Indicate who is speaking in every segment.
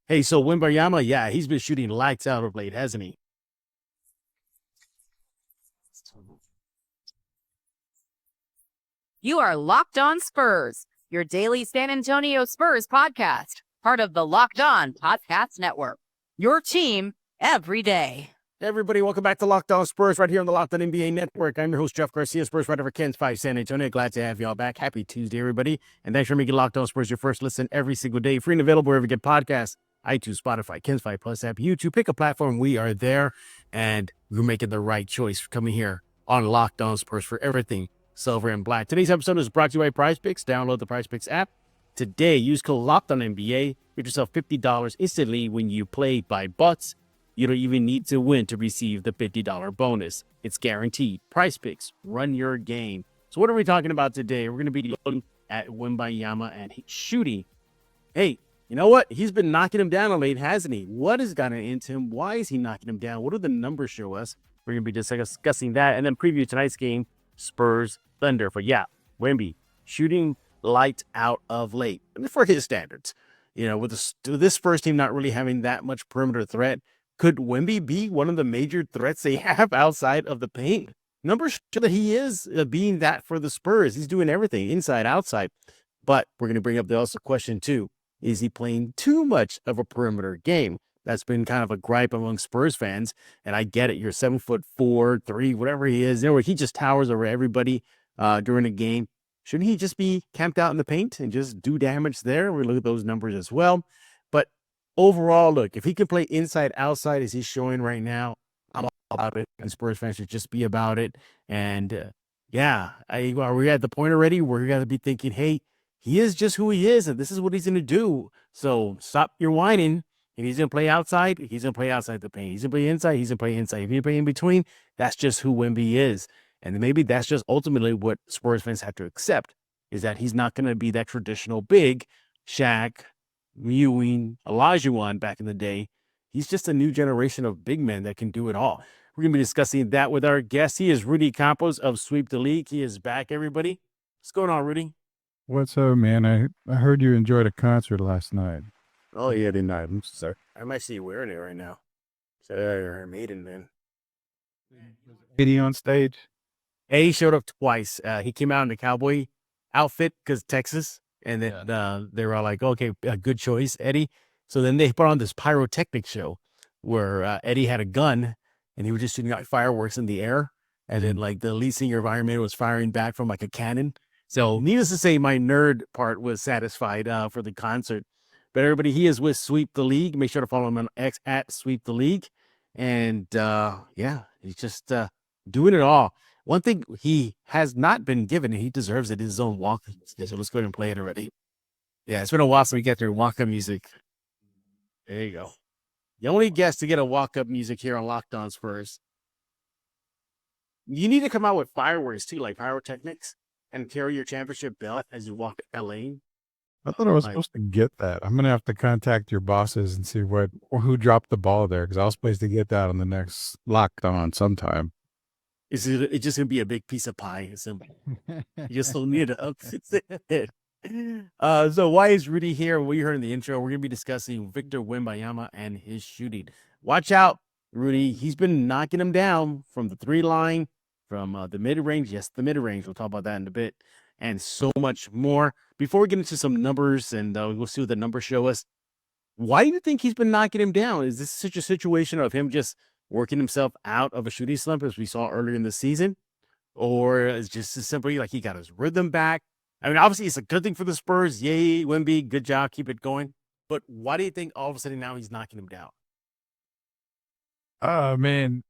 Speaker 1: Hey, so Wembanyama, yeah, he's been shooting lights out of late, hasn't he?
Speaker 2: You are Locked On Spurs, your daily San Antonio Spurs podcast, part of the Locked On Podcast Network. Your team every day.
Speaker 1: Hey, everybody, welcome back to Locked On Spurs right here on the Locked On NBA Network. I'm your host, Jeff Garcia, Spurs writer for Ken's 5 San Antonio. Glad to have y'all back. Happy Tuesday, everybody. And thanks for making Locked On Spurs your first listen every single day. Free and available wherever you get podcasts, iTunes, Spotify, Ken's 5 Plus app, YouTube. Pick a platform. We are there. And we're making the right choice for coming here on Locked On Spurs for everything silver and black. Today's episode is brought to you by Prize Picks. Download the Prize Picks app today. Use code LOCKEDONNBA. Get yourself $50 instantly when you play by butts. You don't even need to win to receive the $50 bonus. It's guaranteed. Prize Picks. Run your game. So what are we talking about today? We're going to be looking at Wembanyama and shooting. Hey, you know what? He's been knocking him down of late, hasn't he? What has gotten into him? Why is he knocking him down? What do the numbers show us? We're going to be discussing that and then preview tonight's game, Spurs-Thunder. But yeah, Wemby shooting light out of late for his standards. You know, with this Spurs team not really having that much perimeter threat, could Wemby be one of the major threats they have outside of the paint? Numbers show that he is being that for the Spurs. He's doing everything, inside, outside. But we're going to bring up the also question, too. Is he playing too much of a perimeter game? That's been kind of a gripe among Spurs fans. And I get it. You're 7'4", 3, whatever he is. You know, he just towers over everybody during a game. Shouldn't he just be camped out in the paint and just do damage there? We look at those numbers as well. But overall, look, if he can play inside, outside, as he's showing right now, I'm all about it. And Spurs fans should just be about it. And are we at the point already where we got to be thinking, hey, he is just who he is, and this is what he's going to do. So stop your whining. If he's going to play outside, he's going to play outside the paint. He's going to play inside, he's going to play inside. If he play in between, that's just who Wemby is. And maybe that's just ultimately what Spurs fans have to accept, is that he's not going to be that traditional big Shaq, Ewing, Olajuwon back in the day. He's just a new generation of big men that can do it all. We're going to be discussing that with our guest. He is Rudy Campos of Sweep the League. He is back, everybody. What's going on, Rudy?
Speaker 3: What's up, man? I heard you enjoyed a concert last night.
Speaker 1: Oh, yeah, didn't I? I'm sorry. I might see you wearing it right now. So you're a maiden, man.
Speaker 3: Eddie on stage?
Speaker 1: Eddie showed up twice. He came out in the cowboy outfit because Texas. And then they were all like, okay, a good choice, Eddie. So then they put on this pyrotechnic show where Eddie had a gun and he was just shooting out fireworks in the air. And then like the lead singer of Iron Maiden was firing back from like a cannon. So needless to say, my nerd part was satisfied for the concert. But everybody, he is with Sweep the League. Make sure to follow him on X at Sweep the League. And he's just doing it all. One thing he has not been given, and he deserves it, is his own walk. So let's go ahead and play it already. Yeah, it's been a while since we get their walk-up music. There you go. The only guest to get a walk-up music here on Locked On Spurs. You need to come out with fireworks, too, like pyrotechnics, and carry your championship belt as you walk to LA.
Speaker 3: I thought I was supposed to get that. I'm going to have to contact your bosses and see who dropped the ball there, because I was supposed to get that on the next Locked On sometime.
Speaker 1: It's just going to be a big piece of pie. You just don't need to upset it. So why is Rudy here? What you heard in the intro, we're going to be discussing Victor Wembanyama and his shooting. Watch out, Rudy. He's been knocking him down from the 3 line, from the mid-range. Yes, the mid-range. We'll talk about that in a bit. And so much more. Before we get into some numbers, and we'll see what the numbers show us, why do you think he's been knocking him down? Is this such a situation of him just working himself out of a shooting slump as we saw earlier in the season? Or is just simply like he got his rhythm back? I mean, obviously, it's a good thing for the Spurs. Yay, Wemby, good job, keep it going. But why do you think all of a sudden now he's knocking him down?
Speaker 3: Man,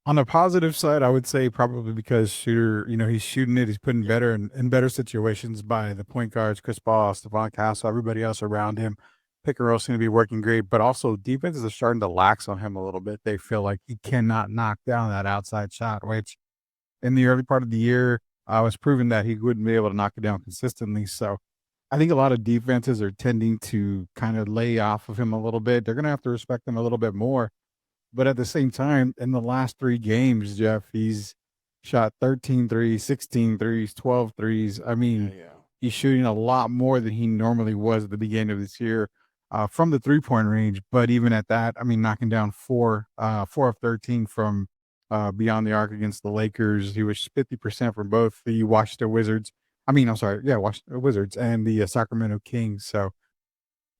Speaker 3: on the positive side, I would say probably because he's shooting it. He's putting better in better situations by the point guards, Chris Paul, Stephon Castle, everybody else around him. Pick and roll seem to be working great, but also defenses are starting to lax on him a little bit. They feel like he cannot knock down that outside shot, which in the early part of the year, I was proven that he wouldn't be able to knock it down consistently. So I think a lot of defenses are tending to kind of lay off of him a little bit. They're going to have to respect him a little bit more. But at the same time, in the last 3 games, Jeff, he's shot 13 threes, 16 threes, 12 threes. I mean, he's shooting a lot more than he normally was at the beginning of this year. from the 3-point range. But even at that, I mean, knocking down 4 of 13 from beyond the arc against the Lakers. He was 50% from both the Washington Wizards. I mean, I'm sorry, yeah, Washington Wizards and the Sacramento Kings. So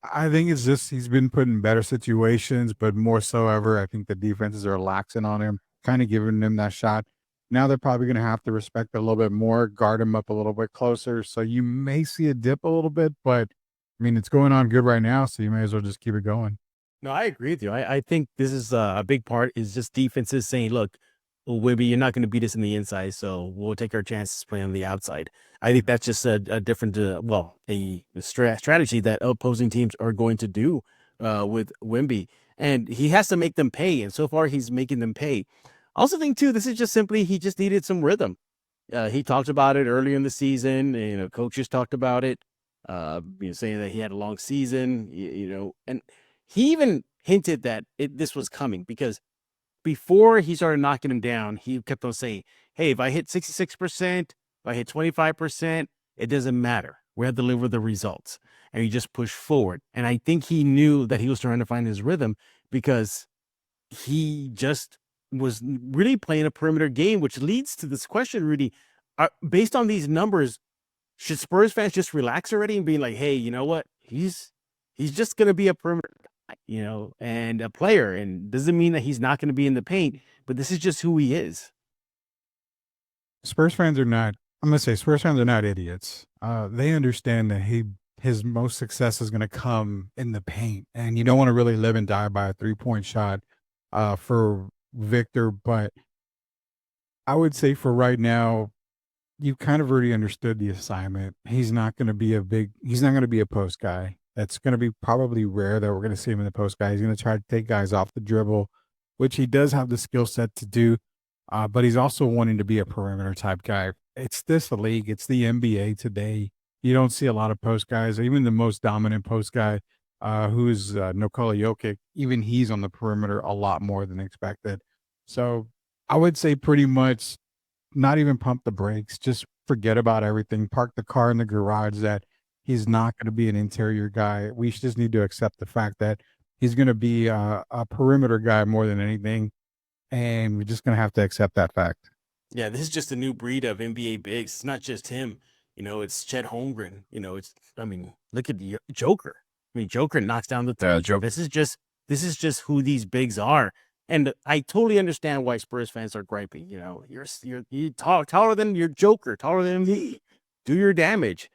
Speaker 3: I think it's just he's been put in better situations, but more so ever, I think the defenses are laxing on him, kind of giving him that shot. Now they're probably going to have to respect it a little bit more, guard him up a little bit closer. So you may see a dip a little bit, but I mean, it's going on good right now, so you may as well just keep it going.
Speaker 1: No, I agree with you. I think this is a big part is just defenses saying, look, Wimby, you're not going to beat us in the inside, so we'll take our chances playing on the outside. I think that's just a different, strategy that opposing teams are going to do with Wimby. And he has to make them pay, and so far he's making them pay. I also think, too, this is just simply he just needed some rhythm. He talked about it earlier in the season. Coaches talked about it, saying that he had a long season, and he even hinted that this was coming because before he started knocking him down, he kept on saying, hey, if I hit 66%, if I hit 25%, it doesn't matter. We have to deliver the results. And he just pushed forward. And I think he knew that he was trying to find his rhythm because he just was really playing a perimeter game, which leads to this question, Rudy. Based on these numbers, should Spurs fans just relax already and be like, hey, you know what? He's just going to be a perimeter and a player, and doesn't mean that he's not going to be in the paint, but this is just who he is.
Speaker 3: Spurs fans are not, I'm going to say Spurs fans are not idiots. They understand that his most success is going to come in the paint, and you don't want to really live and die by a 3-point shot for Victor. But I would say for right now, you kind of already understood the assignment. He's not going to be a post guy. That's going to be probably rare that we're going to see him in the post guy. He's going to try to take guys off the dribble, which he does have the skill set to do. But he's also wanting to be a perimeter type guy. It's this league. It's the NBA today. You don't see a lot of post guys. Even the most dominant post guy, who is Nikola Jokic, even he's on the perimeter a lot more than expected. So I would say pretty much not even pump the brakes. Just forget about everything. Park the car in the garage. That he's not going to be an interior guy. We just need to accept the fact that he's going to be a perimeter guy more than anything. And we're just going to have to accept that fact.
Speaker 1: Yeah, this is just a new breed of NBA bigs. It's not just him. It's Chet Holmgren. Look at the Joker. Joker knocks down the Joker. This is just who these bigs are. And I totally understand why Spurs fans are griping. You're taller than your Joker, taller than me. Do your damage.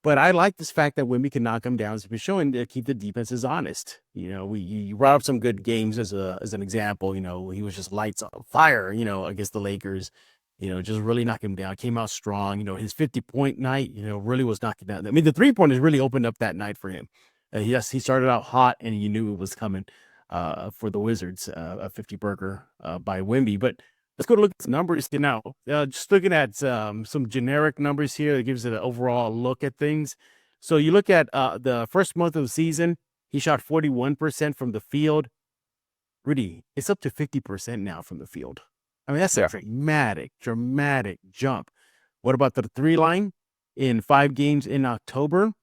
Speaker 1: But I like this fact that Wemby can knock him down. It's been showing to keep the defenses honest. You brought up some good games as an example. He was just lights on fire, against the Lakers, just really knock him down. Came out strong. His 50-point night, really was knocking down. I mean, the 3-pointers really opened up that night for him. Yes, he started out hot and you knew it was coming for the Wizards, a 50-burger by Wemby. But let's go to look at the numbers now. Just looking at some generic numbers here that gives it an overall look at things. So you look at the first month of the season, he shot 41% from the field. Rudy, it's up to 50% now from the field. I mean, that's a dramatic jump. What about the 3 line? In 5 games in October,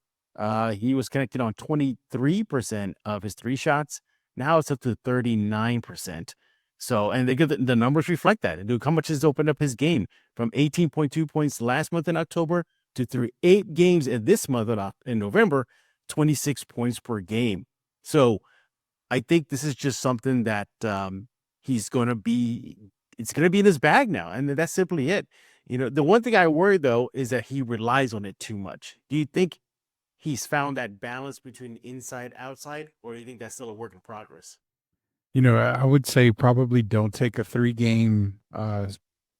Speaker 1: he was connected on 23% of his 3 shots. Now it's up to 39%. So, and the numbers reflect that. And look how much has opened up his game from 18.2 points last month in October to through 8 games in this month in November, 26 points per game. So I think this is just something that it's going to be in his bag now. And that's simply it. The one thing I worry, though, is that he relies on it too much. Do you think he's found that balance between inside, outside, or do you think that's still a work in progress?
Speaker 3: I would say probably don't take a 3-game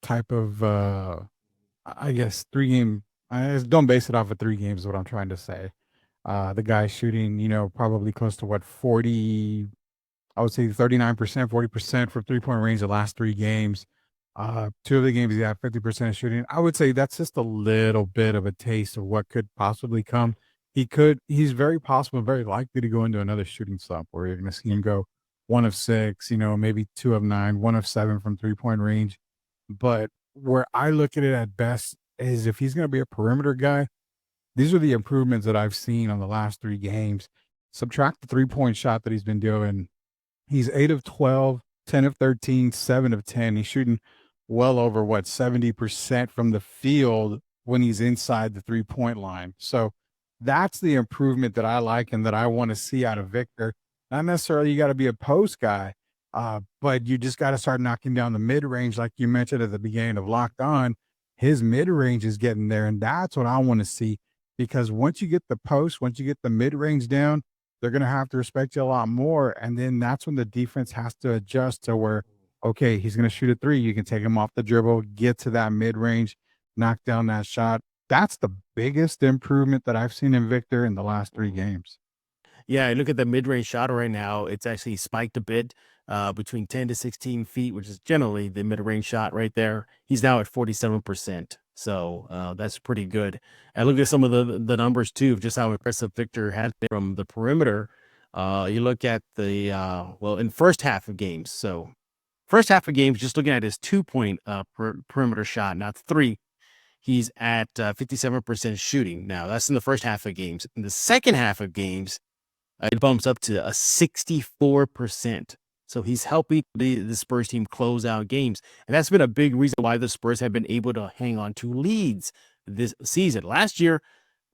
Speaker 3: type of, I guess, 3-game. Don't base it off of 3 games is what I'm trying to say. The guy's shooting, probably close to 40, I would say 39%, 40% from 3-point range the last 3 games. 2 of the games he had 50% shooting. I would say that's just a little bit of a taste of what could possibly come. He's very possible, very likely to go into another shooting slump where you're going to see him go 1 of 6, maybe 2 of 9, 1 of 7 from 3-point range. But where I look at it at best is if he's going to be a perimeter guy, these are the improvements that I've seen on the last 3 games. subtract the 3-point shot that he's been doing. He's 8 of 12, 10 of 13, 7 of 10. He's shooting well over 70% from the field when he's inside the 3-point line. So that's the improvement that I like and that I want to see out of Victor. Not necessarily you got to be a post guy, but you just got to start knocking down the mid range, like you mentioned at the beginning of Locked On. His mid range is getting there, and that's what I want to see. Because once you get the post, once you get the mid range down, they're going to have to respect you a lot more. And then that's when the defense has to adjust to where, okay, he's going to shoot a 3. You can take him off the dribble, get to that mid range, knock down that shot. That's the biggest improvement that I've seen in Victor in the last 3 games.
Speaker 1: Yeah, look at the mid-range shot right now. It's actually spiked a bit between 10 to 16 feet, which is generally the mid-range shot right there. He's now at 47%. So that's pretty good. And look at some of the numbers, too, of just how impressive Victor has been from the perimeter. You look at the, in first half of games. So first half of games, just looking at his 2-point perimeter shot, not 3. He's at 57% shooting. Now, that's in the first half of games. In the second half of games, it bumps up to a 64%. So he's helping the Spurs team close out games. And that's been a big reason why the Spurs have been able to hang on to leads this season. Last year,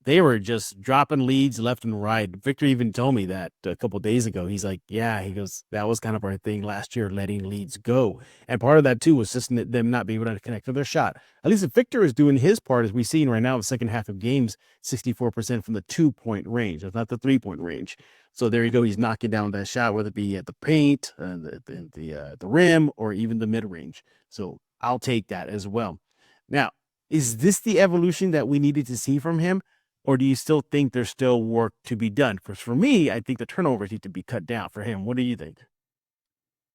Speaker 1: they were just dropping leads left and right. Victor even told me that a couple of days ago. He's like, yeah, he goes, that was kind of our thing last year, letting leads go. And part of that, too, was just them not being able to connect to their shot. At least if Victor is doing his part, as we've seen right now in the second half of games, 64% from the 2-point range. That's not the 3-point range. So there you go. He's knocking down that shot, whether it be at the paint, the rim, or even the mid-range. So I'll take that as well. Now, is this the evolution that we needed to see from him? Or do you still think there's still work to be done? Because for me, I think the turnovers need to be cut down for him. What do you think?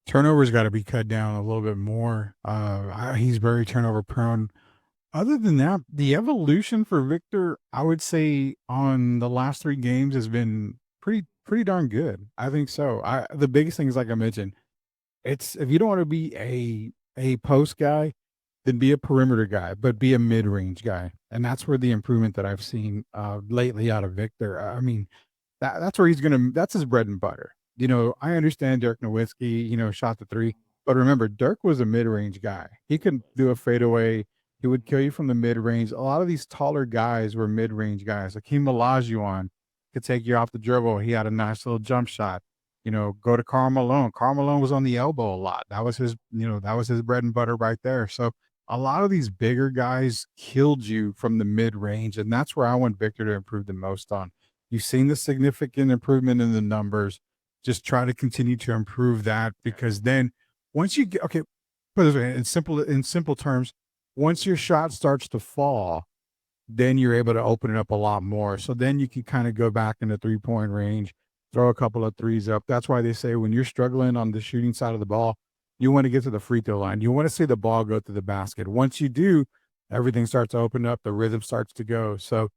Speaker 3: Turnovers got to be cut down a little bit more. He's very turnover prone. Other than that, the evolution for Victor, I would say on the last 3 games has been pretty darn good. I think so. The biggest thing is, like I mentioned, it's if you don't want to be a post guy, then be a perimeter guy, but be a mid-range guy. And that's where the improvement that I've seen lately out of Victor. I mean, that's where that's his bread and butter. I understand Dirk Nowitzki, shot the 3, but remember, Dirk was a mid-range guy. He could do a fadeaway. He would kill you from the mid-range. A lot of these taller guys were mid-range guys. Hakeem Olajuwon could take you off the dribble. He had a nice little jump shot. Go to Karl Malone. Karl Malone was on the elbow a lot. That was his bread and butter right there. So a lot of these bigger guys killed you from the mid-range, and that's where I want Victor to improve the most on. You've seen the significant improvement in the numbers. Just try to continue to improve that, because then once you get, okay, put it this way, in simple terms, once your shot starts to fall, then you're able to open it up a lot more. So then you can kind of go back in the 3-point range, throw a couple of 3s up. That's why they say when you're struggling on the shooting side of the ball, you want to get to the free throw line. You want to see the ball go to the basket. Once you do, everything starts to open up. The rhythm starts to go. So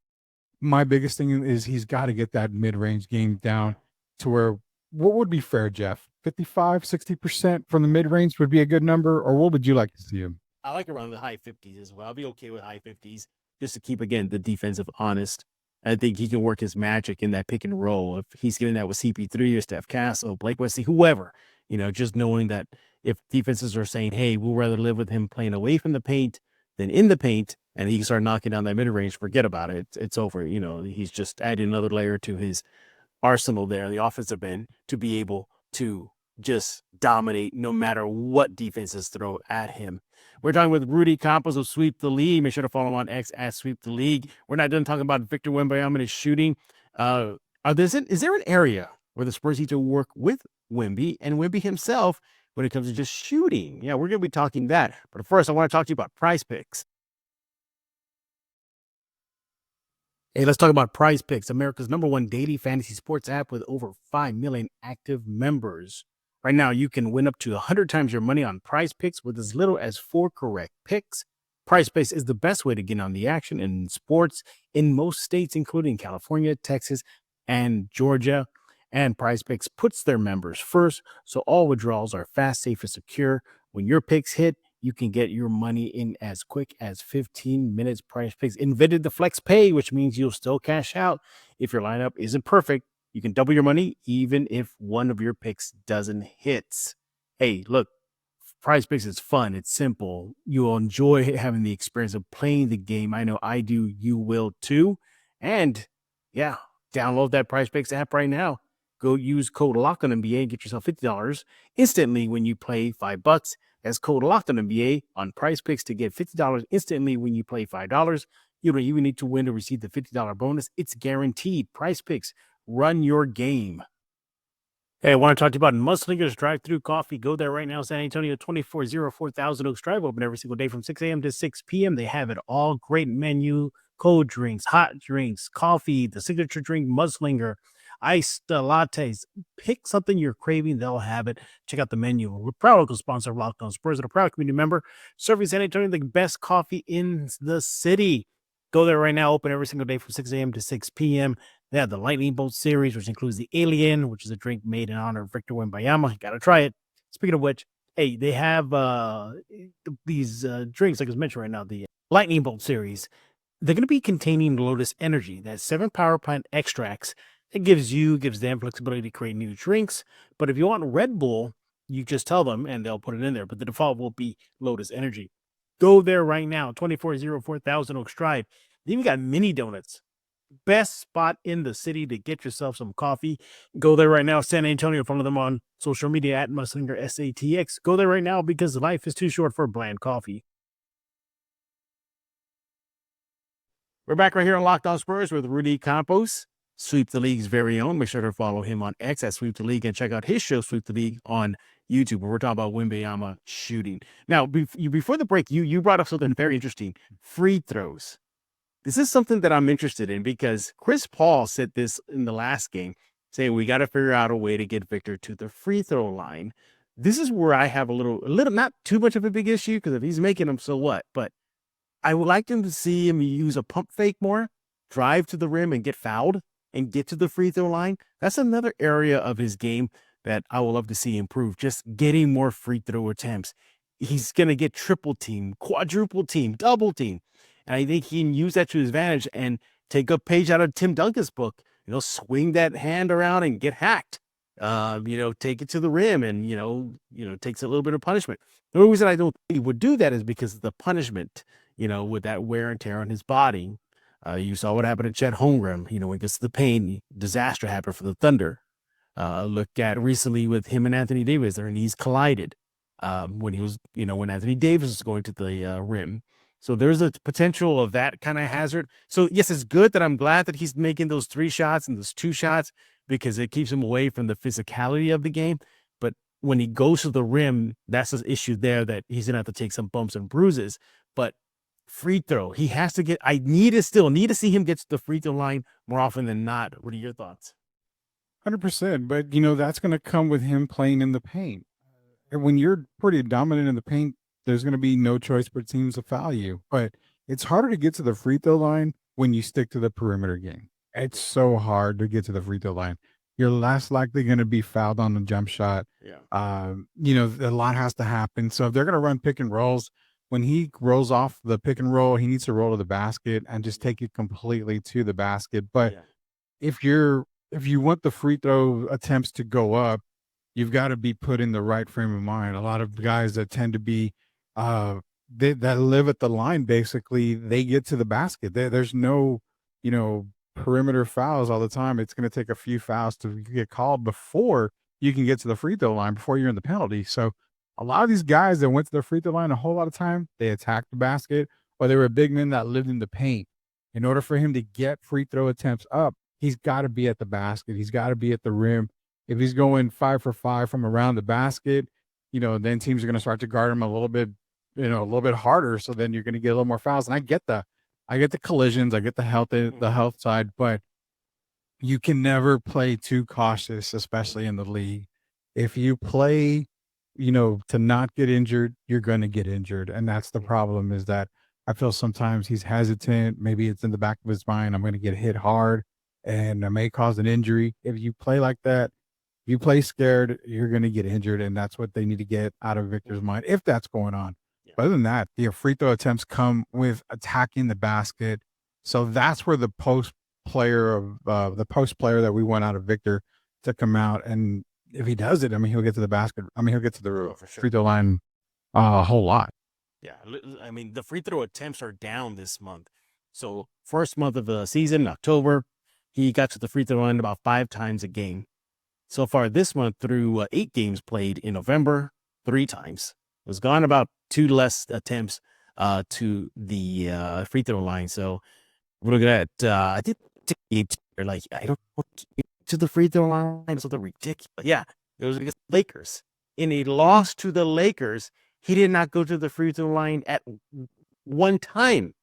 Speaker 3: my biggest thing is he's got to get that mid-range game down to where, what would be fair, Jeff? 55, 60% from the mid-range would be a good number, or what would you like to see him?
Speaker 1: I like around the high 50s as well. I'll be okay with high 50s just to keep, again, the defensive honest. I think he can work his magic in that pick and roll. If he's getting that with CP3 or Steph Castle, Blake Wesley, whoever, just knowing that if defenses are saying, hey, we'll rather live with him playing away from the paint than in the paint, and he can start knocking down that mid-range, forget about it. It's over. He's just adding another layer to his arsenal there, the offensive end, to be able to just dominate no matter what defenses throw at him. We're talking with Rudy Campos of Sweep the League. Make sure to follow him on X at Sweep the League. We're not done talking about Victor Wembanyama and his shooting. Is there an area where the Spurs need to work with Wimby and Wimby himself when it comes to just shooting? Yeah, we're going to be talking that. But first, I want to talk to you about Prize Picks. Hey, let's talk about Prize Picks, America's #1 daily fantasy sports app with over 5 million active members. Right now, you can win up to 100 times your money on Prize Picks with as little as 4 correct picks. Prize Picks is the best way to get on the action in sports in most states, including California, Texas, and Georgia. And Prize Picks puts their members first, so all withdrawals are fast, safe, and secure. When your picks hit, you can get your money in as quick as 15 minutes. Prize Picks invented the flex pay, which means you'll still cash out if your lineup isn't perfect. You can double your money even if one of your picks doesn't hit. Hey, look, Prize Picks is fun. It's simple. You'll enjoy having the experience of playing the game. I know I do. You will too. And yeah, download that Prize Picks app right now. Go use code LOCKEDONNBA and get yourself $50 instantly when you play $5. That's code LOCKEDONNBA on Prize Picks to get $50 instantly when you play $5. You don't even need to win to receive the $50 bonus. It's guaranteed. Prize Picks, run your game. Hey, I want to talk to you about Mudslingers Drive-Thru Coffee. Go there right now, San Antonio, 2404 Thousand Oaks Drive, open every single day from 6 a.m. to 6 p.m. They have it all. Great menu, cold drinks, hot drinks, coffee, the signature drink, Mudslinger, iced lattes. Pick something you're craving, they'll have it. Check out the menu. We're proud local sponsor of Locked On Spurs and a proud community member, serving San Antonio the best coffee in the city. Go there right now, open every single day from 6 a.m. to 6 p.m. They have the Lightning Bolt series, which includes the Alien, which is a drink made in honor of Victor Wembanyama. You got to try it. Speaking of which, hey, they have these drinks, like I was mentioned right now, the Lightning Bolt series. They're going to be containing Lotus Energy. That's 7 power plant extracts. It gives them flexibility to create new drinks. But if you want Red Bull, you just tell them and they'll put it in there. But the default will be Lotus Energy. Go there right now, 2404 Thousand Oaks Drive. They even got mini donuts. Best spot in the city to get yourself some coffee. Go there right now. San Antonio, follow them on social media at Mudslinger SATX. Go there right now because life is too short for bland coffee. We're back right here on Locked On Spurs with Rudy Campos, Sweep the League's very own. Make sure to follow him on X at Sweep the League and check out his show, Sweep the League, on YouTube, where we're talking about Wembanyama shooting. Now, before the break, you brought up something very interesting, free throws. This is something that I'm interested in because Chris Paul said this in the last game, saying we got to figure out a way to get Victor to the free throw line. This is where I have a little, not too much of a big issue, because if he's making them, so what? But I would like him to see him use a pump fake more, drive to the rim and get fouled and get to the free throw line. That's another area of his game that I would love to see improve, just getting more free throw attempts. He's going to get triple team, quadruple team, double team. And I think he can use that to his advantage and take a page out of Tim Duncan's book, swing that hand around and get hacked, take it to the rim and, takes a little bit of punishment. The only reason I don't think he would do that is because of the punishment, with that wear and tear on his body. You saw what happened to Chet Holmgren, when it gets to the pain, disaster happened for the Thunder. Look at recently with him and Anthony Davis, their knees collided when he was, when Anthony Davis was going to the rim. So there's a potential of that kind of hazard. So yes, it's good that I'm glad that he's making those 3 shots and those 2 shots because it keeps him away from the physicality of the game. But when he goes to the rim, that's an issue there that he's going to have to take some bumps and bruises. But free throw, he has to get, I need to see him get to the free throw line more often than not. What are your thoughts?
Speaker 3: 100%. But, that's going to come with him playing in the paint. And when you're pretty dominant in the paint, there's going to be no choice for teams to foul you. But it's harder to get to the free throw line when you stick to the perimeter game. It's so hard to get to the free throw line. You're less likely going to be fouled on the jump shot.
Speaker 1: Yeah.
Speaker 3: A lot has to happen. So if they're going to run pick and rolls, when he rolls off the pick and roll, he needs to roll to the basket and just take it completely to the basket. But if you want the free throw attempts to go up, you've got to be put in the right frame of mind. A lot of guys that tend to be that live at the line, basically, they get to the basket. There's no, perimeter fouls all the time. It's going to take a few fouls to get called before you can get to the free throw line, before you're in the penalty. So a lot of these guys that went to the free throw line a whole lot of time, they attacked the basket, or they were big men that lived in the paint. In order for him to get free throw attempts up, he's got to be at the basket. He's got to be at the rim. If he's going 5 for 5 from around the basket, then teams are going to start to guard him a little bit harder. So then you're going to get a little more fouls. And I get the collisions, I get the health side, but you can never play too cautious, especially in the league. If you play, to not get injured, you're going to get injured. And that's the problem, is that I feel sometimes he's hesitant. Maybe it's in the back of his mind, I'm going to get hit hard and I may cause an injury. If you play like that, you play scared, you're going to get injured, and that's what they need to get out of Victor's mind, if that's going on. Yeah. But other than that, the free throw attempts come with attacking the basket. So that's where the post player of the post player that we want out of Victor to come out. And if he does it, I mean, he'll get to the basket. I mean, he'll get to the free throw line a whole lot.
Speaker 1: Yeah, I mean, the free throw attempts are down this month. So first month of the season, October, he got to the free throw line about 5 times a game. So far this month, through 8 games played in November, 3 times. Was gone about 2 less attempts to the free throw line. So we're looking at, I think, like, I don't know, to the free throw line. It's something ridiculous. Yeah, it was against the Lakers. In a loss to the Lakers, he did not go to the free throw line at one time.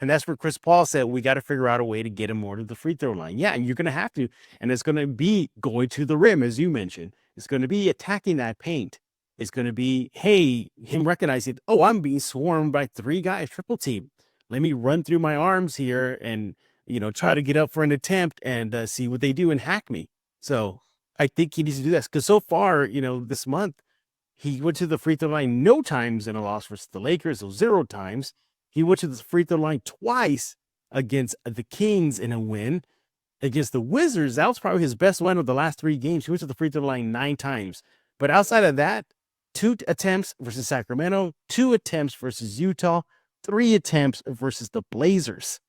Speaker 1: And that's where Chris Paul said, we got to figure out a way to get him more to the free throw line. Yeah, and you're going to have to. And it's going to be going to the rim, as you mentioned. It's going to be attacking that paint. It's going to be, hey, him recognizing, oh, I'm being swarmed by 3 guys, triple team. Let me run through my arms here and, try to get up for an attempt and see what they do and hack me. So I think he needs to do this. Because so far, this month, he went to the free throw line no times in a loss versus the Lakers, so 0 times. He went to the free throw line twice against the Kings in a win. Against the Wizards, that was probably his best win of the last 3 games. He went to the free throw line 9 times. But outside of that, 2 attempts versus Sacramento, 2 attempts versus Utah, 3 attempts versus the Blazers.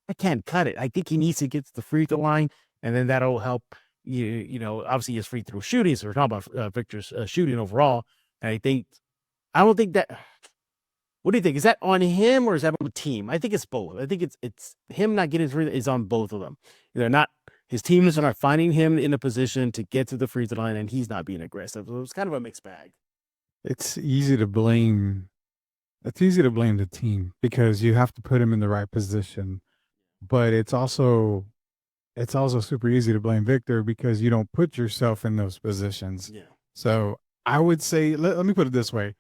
Speaker 1: I can't cut it. I think he needs to get to the free throw line, and then that'll help. Obviously his free throw shooting. So we're talking about Victor's shooting overall. And I don't think that. What do you think? Is that on him or is that on the team? I think it's both. I think it's him not getting free is on both of them. They're not, his teams are not finding him in a position to get to the free throw line, and he's not being aggressive. So it's kind of a mixed bag.
Speaker 3: It's easy to blame. It's easy to blame the team because you have to put him in the right position, but it's also super easy to blame Victor because you don't put yourself in those positions.
Speaker 1: Yeah.
Speaker 3: So I would say, let me put it this way.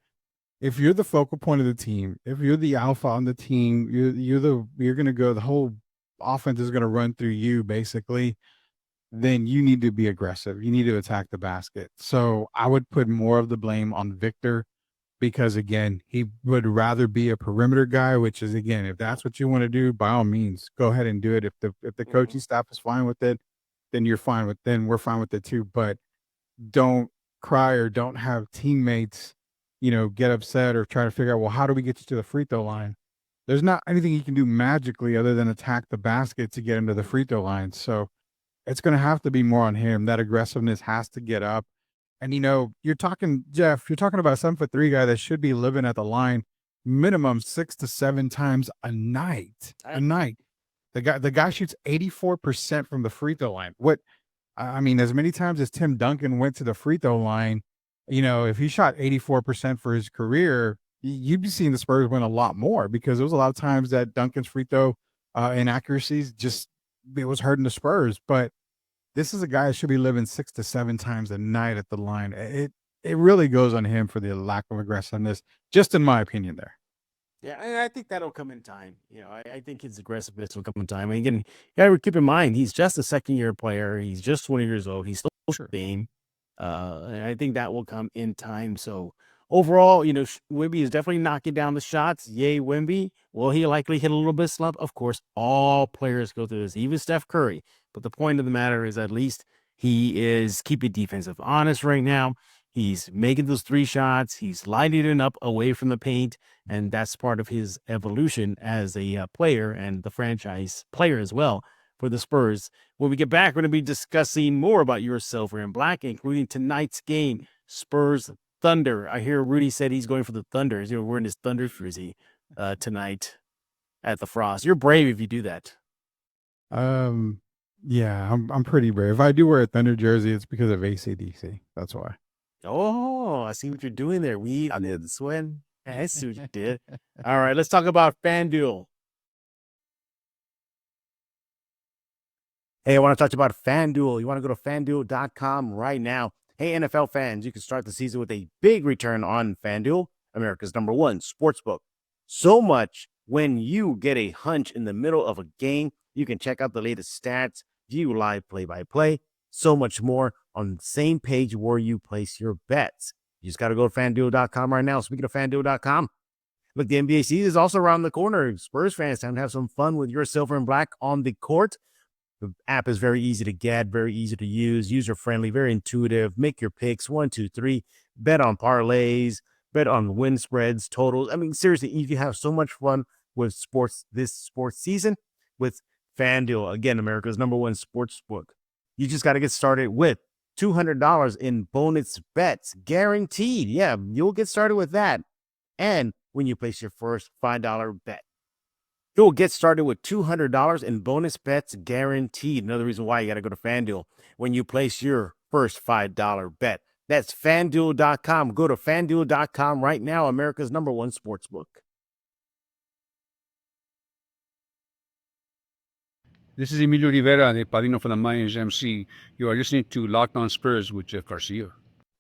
Speaker 3: If you're the focal point of the team, if you're the alpha on the team, you're going to go, the whole offense is going to run through you basically, then you need to be aggressive. You need to attack the basket. So I would put more of the blame on Victor because, again, he would rather be a perimeter guy, which is, again, if that's what you want to do, by all means, go ahead and do it. If the coaching staff is fine with it, then we're fine with it too. But don't cry or don't have teammates, get upset or try to figure out, well, how do we get you to the free throw line? There's not anything you can do magically other than attack the basket to get into the free throw line. So it's going to have to be more on him. That aggressiveness has to get up. And, you're talking, Jeff, you're talking about a 7'3" guy that should be living at the line minimum 6 to 7 times a night. The guy shoots 84% from the free throw line. As many times as Tim Duncan went to the free throw line, if he shot 84% for his career, you'd be seeing the Spurs win a lot more because there was a lot of times that Duncan's free throw inaccuracies it was hurting the Spurs. But this is a guy that should be living 6 to 7 times a night at the line. It really goes on him for the lack of aggressiveness, just in my opinion there.
Speaker 1: Yeah, and I think that'll come in time. I think his aggressiveness will come in time. And again, you got to keep in mind, he's just a second-year player. He's just 20 years old. He's still game. And I think that will come in time. So overall, Wimby is definitely knocking down the shots. Yay, Wemby. Will he likely hit a little bit of slump? Of course, all players go through this, even Steph Curry. But the point of the matter is at least he is keeping defensive honest right now. He's making those 3 shots. He's lighting it up away from the paint. And that's part of his evolution as a player and the franchise player as well for the Spurs. When we get back, we're going to be discussing more about your silver and black, including tonight's game, Spurs-Thunder. I hear Rudy said he's going for the Thunder. He's wearing his Thunder jersey tonight at the Frost. You're brave if you do that.
Speaker 3: Yeah, I'm pretty brave. If I do wear a Thunder jersey, it's because of AC/DC. That's why.
Speaker 1: Oh, I see what you're doing there. I did the swing. I see what you did. All right, let's talk about FanDuel. Hey, I want to talk about FanDuel. You want to go to FanDuel.com right now. Hey, NFL fans, you can start the season with a big return on FanDuel, America's #1 sportsbook. So much when you get a hunch in the middle of a game, you can check out the latest stats, view live play-by-play, so much more on the same page where you place your bets. You just got to go to FanDuel.com right now. Speaking of FanDuel.com, Look, the NBA season is also around the corner. Spurs fans, time to have some fun with your silver and black on the court. The app is very easy to get, very easy to use, user-friendly, very intuitive. Make your picks, 1, 2, 3. Bet on parlays, bet on win spreads, totals. I mean, seriously, you can have so much fun with sports this sports season with FanDuel. Again, America's #1 sports book. You just got to get started with $200 in bonus bets, guaranteed. Yeah, you'll get started with that. And when you place your first $5 bet, you'll get started with $200 in bonus bets guaranteed. Another reason why you got to go to FanDuel when you place your first $5 bet. That's FanDuel.com. Go to FanDuel.com right now, America's #1 sports book.
Speaker 4: This is Emilio Rivera, the Padrino for the Mayans MC. You are listening to Locked On Spurs with Jeff Garcia.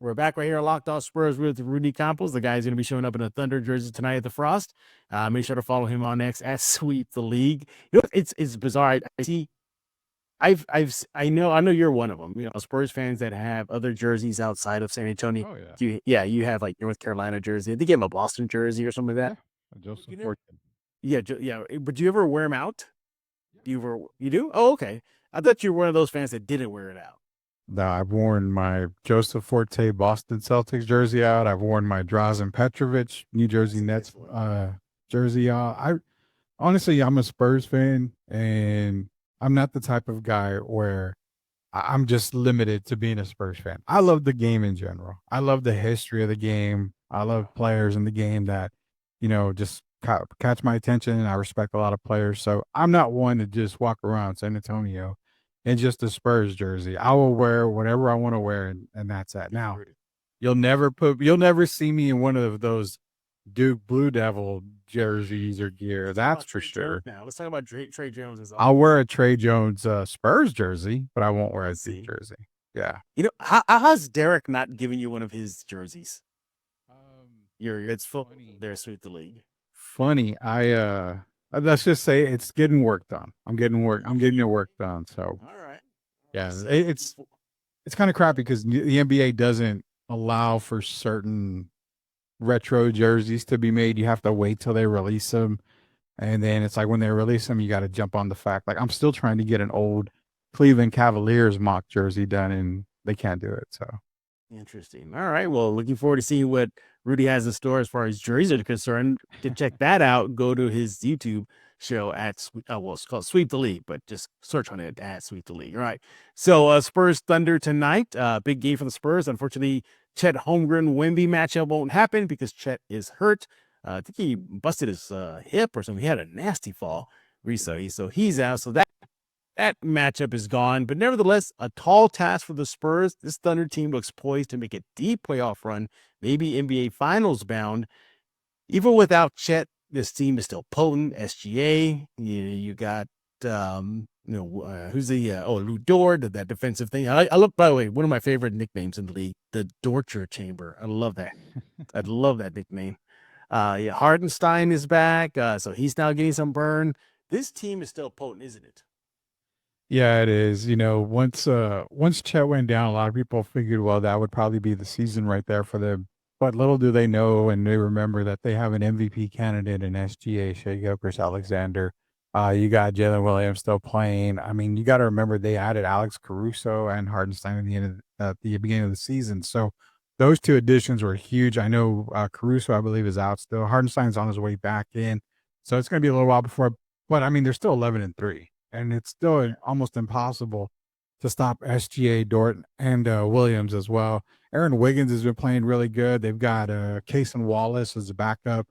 Speaker 1: We're back right here on Locked On Spurs with Rudy Campos. The guy's going to be showing up in a Thunder jersey tonight at the Frost. Make sure to follow him on X at Sweep the League. You know, it's bizarre. I see. I know you're one of them. You know, Spurs fans that have other jerseys outside of San Antonio.
Speaker 3: Oh yeah.
Speaker 1: You have like North Carolina jersey. They give him a Boston jersey or something like that.
Speaker 3: Joseph
Speaker 1: You know-
Speaker 3: Forte.
Speaker 1: Yeah. But do you ever wear them out? You do? Oh, okay. I thought you were one of those fans that didn't wear it out.
Speaker 3: No, I've worn my Joseph Forte Boston Celtics jersey out. I've worn my Drazen Petrovic New Jersey Nets jersey out. I'm a Spurs fan, and I'm not the type of guy where I'm just limited to being a Spurs fan. I love the game in general. I love the history of the game. I love players in the game that, just catch my attention. I respect a lot of players. So I'm not one to just walk around San Antonio in just a Spurs jersey. I will wear whatever I want to wear, and that's that. Now, you'll never see me in one of those Duke Blue Devil jerseys or gear. That's for sure.
Speaker 1: Now let's talk about Trey Jones.
Speaker 3: I'll wear a Trey Jones Spurs jersey, but I won't wear a Duke jersey. Yeah.
Speaker 1: You know, how's Derek not giving you one of his jerseys? It's full. They're Sweep the League.
Speaker 3: Funny. Let's just say it's getting work done. I'm getting your work done. So
Speaker 1: All right.
Speaker 3: yeah, it's kind of crappy because the NBA doesn't allow for certain retro jerseys to be made. You have to wait till they release them, and then it's like when they release them, you got to jump on the fact. Like I'm still trying to get an old Cleveland Cavaliers mock jersey done, and they can't do it. So
Speaker 1: Interesting. All right. Well, looking forward to seeing what Rudy has in store as far as jerseys are concerned. To check that out, go to his YouTube show at it's called Sweep the League, but just search on it at Sweep the League. All right. So Spurs Thunder tonight. Big game for the Spurs. Unfortunately, Chet Holmgren Wemby matchup won't happen because Chet is hurt. I think he busted his hip or something. He had a nasty fall recently, so he's out. So that matchup is gone, but nevertheless, a tall task for the Spurs. This Thunder team looks poised to make a deep playoff run, maybe NBA Finals bound. Even without Chet, this team is still potent. SGA, you got, who's the, Lou Dort, that defensive thing. I love, by the way, one of my favorite nicknames in the league, the Torture Chamber. I love that. I love that nickname. Hardenstein is back, so he's now getting some burn. This team is still potent, isn't it?
Speaker 3: yeah, it is. Once Chet went down, a lot of people figured, well, that would probably be the season right there for them. But little do they know, and they remember that they have an MVP candidate in SGA, Shai Gilgeous-Alexander. You got Jalen Williams still playing. I mean, you got to remember they added Alex Caruso and Hardenstein at the beginning of the season. So those two additions were huge. I know Caruso, I believe, is out still. Hardenstein's on his way back in. So it's going to be a little while before. But, I mean, they're still 11-3. And it's still almost impossible to stop SGA, Dort, and Williams as well. Aaron Wiggins has been playing really good. They've got Cason Wallace as a backup.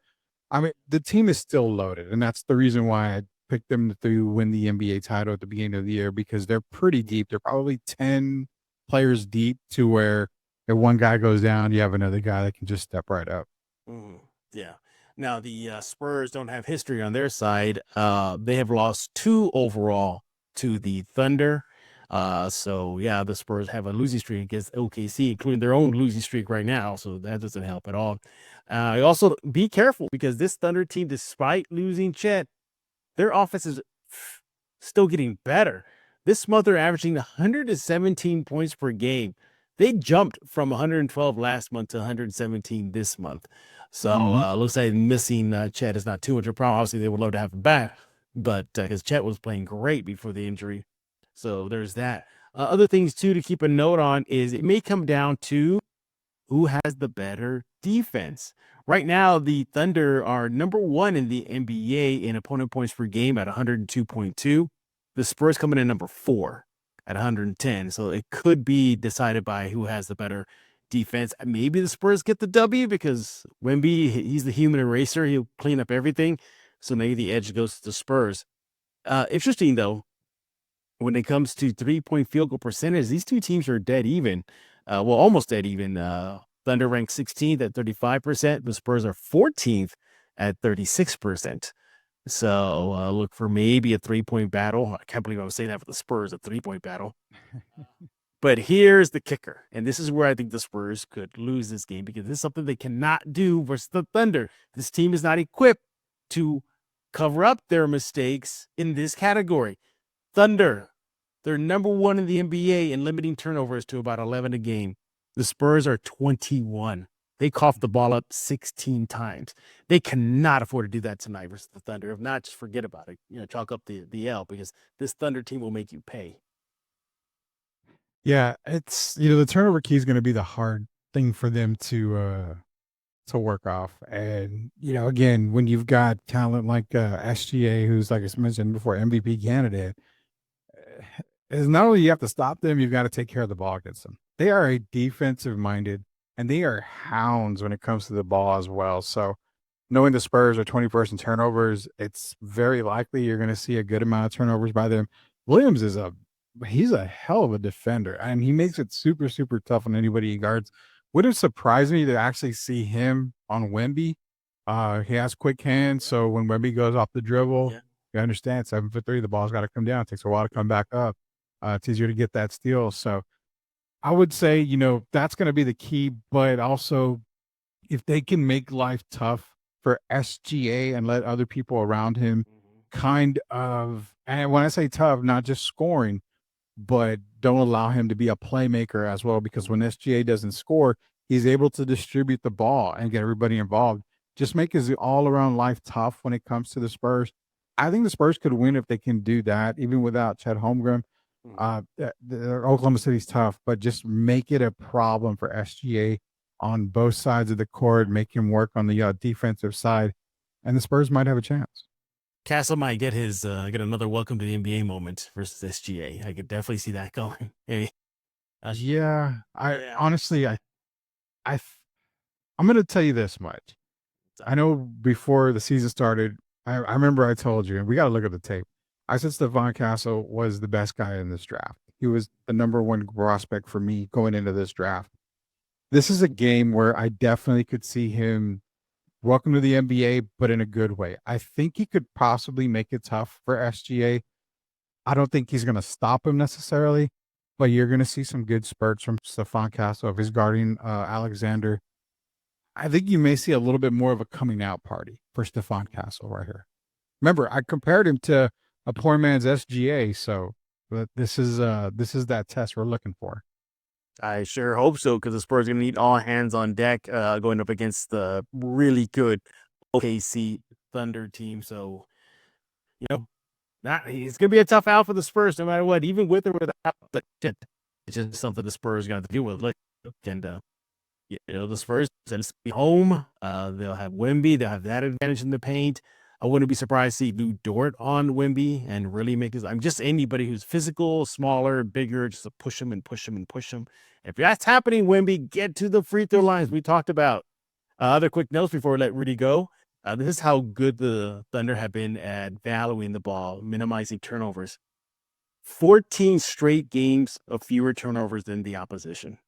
Speaker 3: I mean, the team is still loaded, and that's the reason why I picked them to win the NBA title at the beginning of the year, because they're pretty deep. They're probably 10 players deep to where if one guy goes down, you have another guy that can just step right up.
Speaker 1: Yeah. Now, the Spurs don't have history on their side. They have lost 2 overall to the Thunder. The Spurs have a losing streak against OKC, including their own losing streak right now. So that doesn't help at all. Also, be careful because this Thunder team, despite losing Chet, their offense is still getting better. This month, they're averaging 117 points per game. They jumped from 112 last month to 117 this month. So looks like missing Chet is not too much of a problem. Obviously, they would love to have him back, but because Chet was playing great before the injury. So there's that. Other things, too, to keep a note on is it may come down to who has the better defense. Right now, the Thunder are number 1 in the NBA in opponent points per game at 102.2. The Spurs coming in number 4 at 110. So it could be decided by who has the better defense. Maybe the Spurs get the W because Wemby, he's the human eraser. He'll clean up everything. So maybe the edge goes to the Spurs. Interesting, though, when it comes to 3-point field goal percentage, these two teams are dead even. Almost dead even. Thunder ranked 16th at 35%. The Spurs are 14th at 36%. So look for maybe a 3-point battle. I can't believe I was saying that for the Spurs, a 3-point battle. But here's the kicker. And this is where I think the Spurs could lose this game because this is something they cannot do versus the Thunder. This team is not equipped to cover up their mistakes in this category. Thunder, they're number 1 in the NBA in limiting turnovers to about 11 a game. The Spurs are 21. They coughed the ball up 16 times. They cannot afford to do that tonight versus the Thunder. If not, just forget about it. Chalk up the L because this Thunder team will make you pay.
Speaker 3: Yeah, it's the turnover key is going to be the hard thing for them to work off. And again, when you've got talent like SGA, who's like I mentioned before, MVP candidate, is not only you have to stop them, you've got to take care of the ball against them. They are a defensive minded, and they are hounds when it comes to the ball as well. So knowing the Spurs are 21st in turnovers, it's very likely you're going to see a good amount of turnovers by them. Williams he's a hell of a defender, and he makes it super, super tough on anybody he guards. Would it surprise me to actually see him on Wemby? He has quick hands, so when Wemby goes off the dribble, you understand 7'3", the ball's got to come down. It takes a while to come back up. It's easier to get that steal. So I would say, that's going to be the key, but also if they can make life tough for SGA and let other people around him kind of, and when I say tough, not just scoring, but don't allow him to be a playmaker as well, because when SGA doesn't score, he's able to distribute the ball and get everybody involved. Just make his all-around life tough when it comes to the Spurs. I think the Spurs could win if they can do that, even without Chet Holmgren. Oklahoma City's tough, but just make it a problem for SGA on both sides of the court, make him work on the defensive side, and the Spurs might have a chance.
Speaker 1: Castle might get get another welcome to the NBA moment versus SGA. I could definitely see that going. Hey.
Speaker 3: Honestly, I'm going to tell you this much. I know before the season started, I remember I told you, and we got to look at the tape. I said Stephon Castle was the best guy in this draft. He was the number 1 prospect for me going into this draft. This is a game where I definitely could see him welcome to the NBA, but in a good way. I think he could possibly make it tough for SGA. I don't think he's going to stop him necessarily, but you're going to see some good spurts from Stephon Castle if he's guarding Alexander. I think you may see a little bit more of a coming out party for Stephon Castle right here. Remember, I compared him to a poor man's SGA, so but this is that test we're looking for.
Speaker 1: I sure hope so, because the Spurs are going to need all hands on deck going up against the really good OKC Thunder team. So, it's going to be a tough out for the Spurs no matter what, even with or without the Chet. It's just something the Spurs are going to have to deal with. The Spurs, since be home, they'll have Wemby. They'll have that advantage in the paint. I wouldn't be surprised to see Lou Dort on Wemby and really make his. I'm just anybody who's physical, smaller, bigger, just to push him and push him and push him. If that's happening, Wemby, get to the free throw lines we talked about. Other quick notes before we let Rudy go. This is how good the Thunder have been at valuing the ball, minimizing turnovers. 14 straight games of fewer turnovers than the opposition.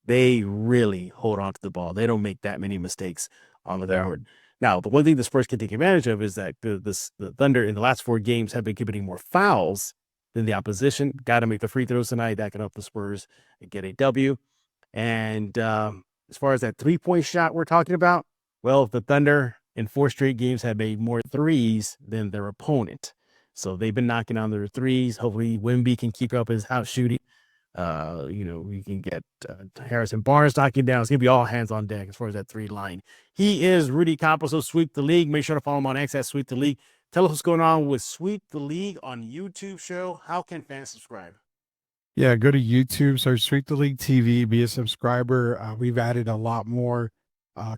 Speaker 1: They really hold on to the ball. They don't make that many mistakes on the ground. Now, the one thing the Spurs can take advantage of is that the Thunder in the last 4 games have been committing more fouls than the opposition. Got to make the free throws tonight. That can help the Spurs get a W. And as far as that 3-point shot we're talking about, well, the Thunder in 4 straight games have made more threes than their opponent. So they've been knocking on their threes. Hopefully Wimby can keep up his house shooting. We can get Harrison Barnes knocking down. It's going to be all hands on deck as far as that 3 line. He is Rudy Campos of Sweep the League. Make sure to follow him on X at Sweep the League. Tell us what's going on with Sweep the League on YouTube show. How can fans subscribe?
Speaker 3: Yeah, go to YouTube, search Sweep the League TV, be a subscriber. We've added a lot more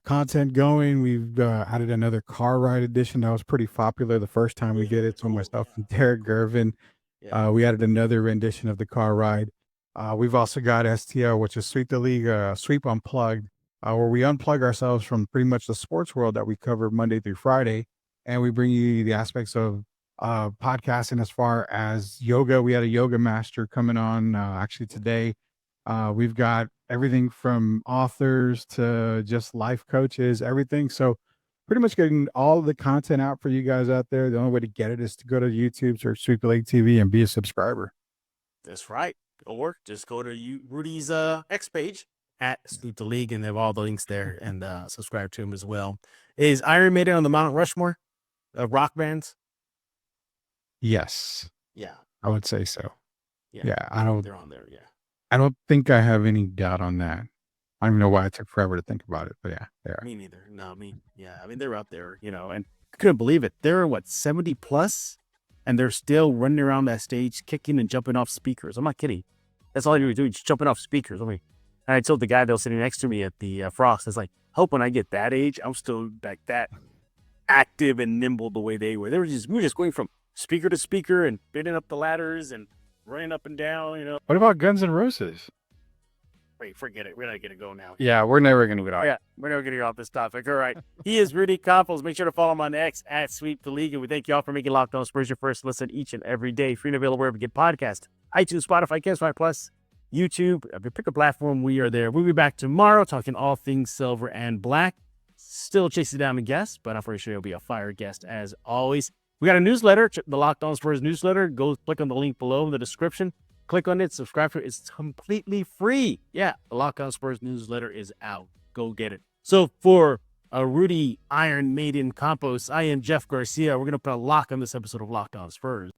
Speaker 3: content going. We've added another car ride edition that was pretty popular the first time we did it. So myself and Derek Gervin, we added another rendition of the car ride. We've also got STL, which is Sweep the League, Sweep Unplugged, where we unplug ourselves from pretty much the sports world that we cover Monday through Friday. And we bring you the aspects of podcasting as far as yoga. We had a yoga master coming on actually today. We've got everything from authors to just life coaches, everything. So pretty much getting all the content out for you guys out there. The only way to get it is to go to YouTube, search Sweep the League TV, and be a subscriber.
Speaker 1: That's right. Or just go to Rudy's X page at Sweep the League, and they have all the links there, and subscribe to him as well. Is Iron Maiden on the Mount Rushmore of rock bands?
Speaker 3: Yes.
Speaker 1: Yeah.
Speaker 3: I would say so. Yeah.
Speaker 1: They're on there. Yeah.
Speaker 3: I don't think I have any doubt on that. I don't even know why it took forever to think about it, but yeah, they are.
Speaker 1: Me neither. No, yeah. I mean, they're up there, and I couldn't believe it. They're 70 plus, and they're still running around that stage, kicking and jumping off speakers. I'm not kidding. That's all you're doing, just jumping off speakers. And I told the guy that was sitting next to me at the Frost, I was like, hope when I get that age, I'm still like that active and nimble the way they were. We were just going from speaker to speaker and bending up the ladders and running up and down,
Speaker 3: What about Guns N' Roses?
Speaker 1: Wait, forget it. We're not going to go now.
Speaker 3: Yeah, we're never going to get out.
Speaker 1: Yeah, we're never going to get off this topic. All right. He is Rudy Campos. Make sure to follow him on X at Sweep the League. And we thank you all for making Locked On Spurs your first listen each and every day. Free and available wherever you get podcasts. iTunes, Spotify, Campfire Plus, YouTube. If you pick a platform, we are there. We'll be back tomorrow talking all things silver and black. Still chasing down a guest, but I'm pretty sure he'll be a fire guest as always. We got a newsletter, the Locked On Spurs newsletter. Go click on the link below in the description. Click on it, subscribe to it. It's completely free. Yeah, the Locked On Spurs newsletter is out. Go get it. So for Rudy Iron Maiden Campos, I am Jeff Garcia. We're going to put a lock on this episode of Locked On Spurs.